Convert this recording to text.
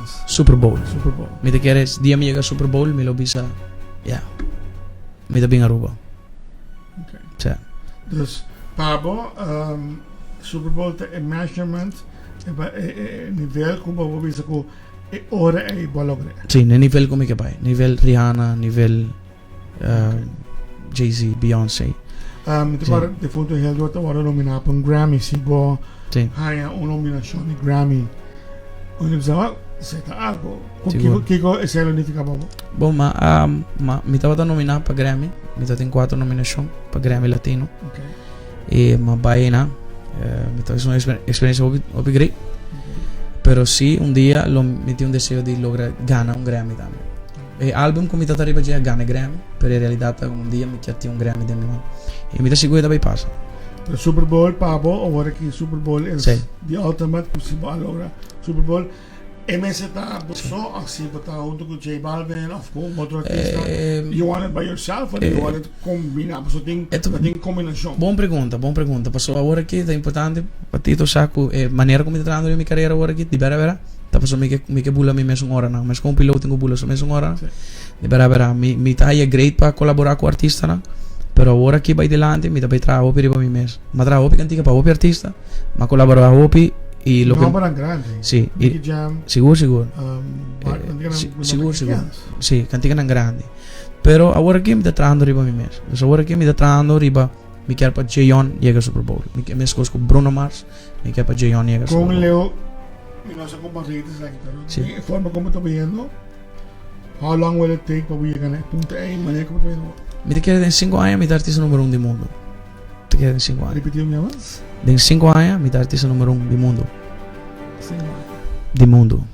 más? Super Bowl. Super Bowl. Mi te quieres día me llega Super Bowl, me lo bisa. Ja. Mi te binga Aruba. Okay. Cioè. Dus Pabo, Super Bowl te measurement, nivel como vos viste que ora e bologre. Sì, nel livello come che vai? Livello Rihanna, livello Jay-Z, Beyoncé. Mi ricordo di foto heel doorte worden nominato per un Grammy, si può Sì. hai una nominazione Grammy. Und ich sage, c'est algo. Sicuro. Kiko è l'unifica Pabo. Boh, ma mi stava da nominare per Grammy. Mi stava in 4 nomination per Grammy Latino. Ok. E ma baina, mi stava una esperienza opi great. Pero sì, un dia mi ti un deseo di lograr ganar un Grammy también. E album come stata arriva già a gane Grammy, per in realtà un dia mi chiatti un Grammy di mia mano. E mi da sicuro da passa. De Super Bowl, Pabo, ora che Super Bowl is Sì. the ultimate possible allora Super Bowl. E me se ta so assim bota junto com J Balvin of com outro artista. You want it by yourself or you want it combinado? So tem combinação. Buon pergunta. Passou ora aqui, é importante. Patito saco, maneira como está treinando minha carreira ora aqui, de vera. Tá passou me que bula me mesmo hora não, mas com piloto tenho bula só mesmo hora. De vera, me tá aí great para colaborar com o artista, não? Pero ora aqui vai delante, me tá para trabalhar opi para mim mesmo. Mas trabalhar opi cantiga para opi artista, mas colaborar opi e lo Não para grande. Sì, Nicky Jam. Sicuro. Sicuro. Sì, cantiga nan grande. Pero ora aqui me tá treinando riba mim mesmo. Então ora aqui me tá treinando riba me quer para Jayon llega Super Bowl. Me quer mesmo com Bruno Mars, me quer para Jayon llega Super Com Bowl. Leo, não sei como fazer isso aqui, Sim. de forma como estou vendo. How long will it take para we ganhar? Ponto aí, maneira como estou vendo. Me te quer em 5 anos me tá artista número 1 do mundo. Te quer em 5 anos. Repetiu minha voz? Em 5 anos me tá artista número 1 do mundo. Sim. Do mundo.